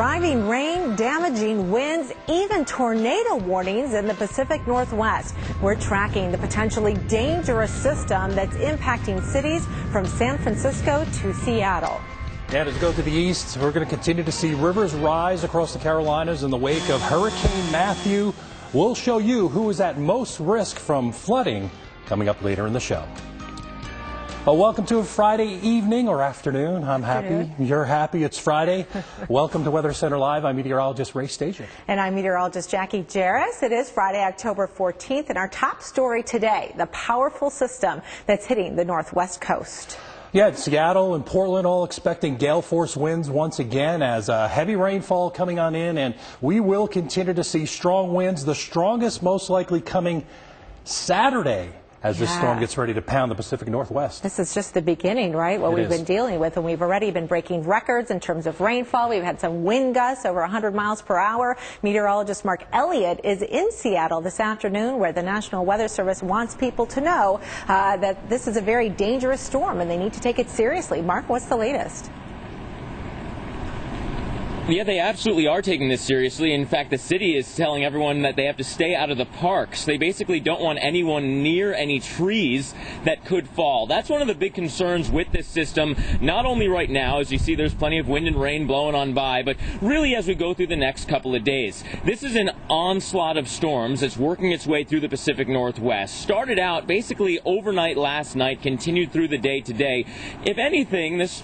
driving rain, damaging winds, even tornado warnings in the Pacific Northwest. We're tracking the potentially dangerous system that's impacting cities from San Francisco to Seattle. And as we go to the east, we're going to continue to see rivers rise across the Carolinas in the wake of Hurricane Matthew. We'll show you who is at most risk from flooding coming up later in the show. Well, welcome to a Friday evening or afternoon. I'm happy. You're happy. It's Friday. Welcome to Weather Center Live. I'm meteorologist Ray Stajan. And I'm meteorologist Jackie Jarris. It is Friday, October 14th, and our top story today, the powerful system that's hitting the northwest coast. Yeah, Seattle and Portland all expecting gale force winds once again as heavy rainfall coming on in, and we will continue to see strong winds, the strongest most likely coming Saturday as this storm gets ready to pound the Pacific Northwest. This is just the beginning, right? What we've been dealing with, and we've already been breaking records in terms of rainfall. We've had some wind gusts over 100 miles per hour. Meteorologist Mark Elliott is in Seattle this afternoon, where the National Weather Service wants people to know that this is a very dangerous storm and they need to take it seriously. Mark, what's the latest? Yeah, they absolutely are taking this seriously. In fact, the city is telling everyone that they have to stay out of the parks. They basically don't want anyone near any trees that could fall. That's one of the big concerns with this system, not only right now, as you see there's plenty of wind and rain blowing on by, but really as we go through the next couple of days. This is an onslaught of storms that's working its way through the Pacific Northwest. Started out basically overnight last night, continued through the day today. If anything, this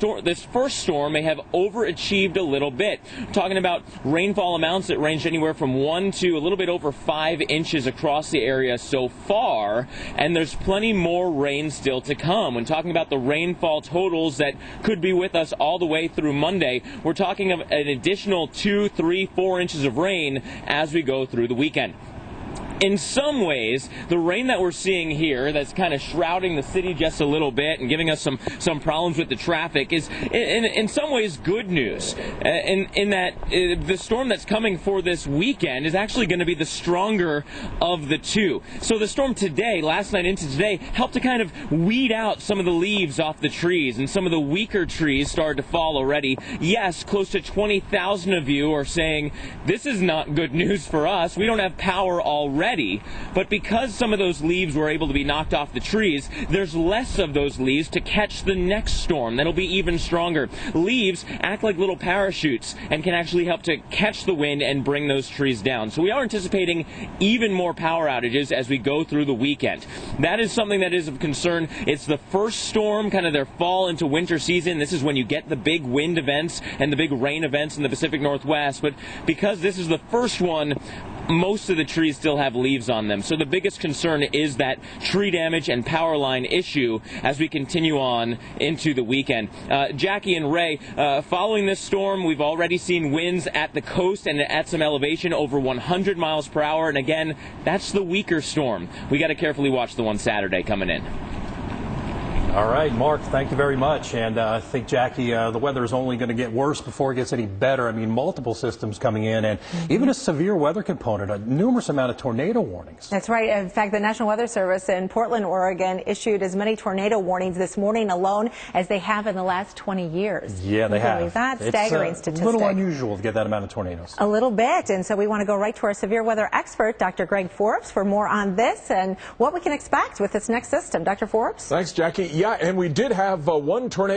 first storm may have overachieved a little bit. Talking about rainfall amounts that ranged anywhere from 1 to a little bit over 5 inches across the area so far, and there's plenty more rain still to come. When talking about the rainfall totals that could be with us all the way through Monday, we're talking of an additional 2, 3, 4 inches of rain as we go through the weekend. In some ways, the rain that we're seeing here that's kind of shrouding the city just a little bit and giving us some problems with the traffic is in some ways good news in that the storm that's coming for this weekend is actually going to be the stronger of the two. So the storm today, last night into today, helped to kind of weed out some of the leaves off the trees, and some of the weaker trees started to fall already. Yes, close to 20,000 of you are saying this is not good news for us. We don't have power already. But because some of those leaves were able to be knocked off the trees, there's less of those leaves to catch the next storm. That'll be even stronger. Leaves act like little parachutes and can actually help to catch the wind and bring those trees down. So we are anticipating even more power outages as we go through the weekend. That is something that is of concern. It's the first storm, kind of their fall into winter season. This is when you get the big wind events and the big rain events in the Pacific Northwest. But because this is the first one, most of the trees still have leaves on them. So the biggest concern is that tree damage and power line issue as we continue on into the weekend. Jackie and Ray, following this storm, we've already seen winds at the coast and at some elevation over 100 miles per hour. And again, that's the weaker storm. We got to carefully watch the one Saturday coming in. All right, Mark, thank you very much. And I think, Jackie, the weather is only going to get worse before it gets any better. I mean, multiple systems coming in, and even a severe weather component, a numerous amount of tornado warnings. That's right. In fact, the National Weather Service in Portland, Oregon, issued as many tornado warnings this morning alone as they have in the last 20 years. Yeah, they have. That's staggering statistic. It's a little unusual to get that amount of tornadoes. A little bit. And so we want to go right to our severe weather expert, Dr. Greg Forbes, for more on this and what we can expect with this next system. Dr. Forbes? Thanks, Jackie. Yeah, and we did have one tornado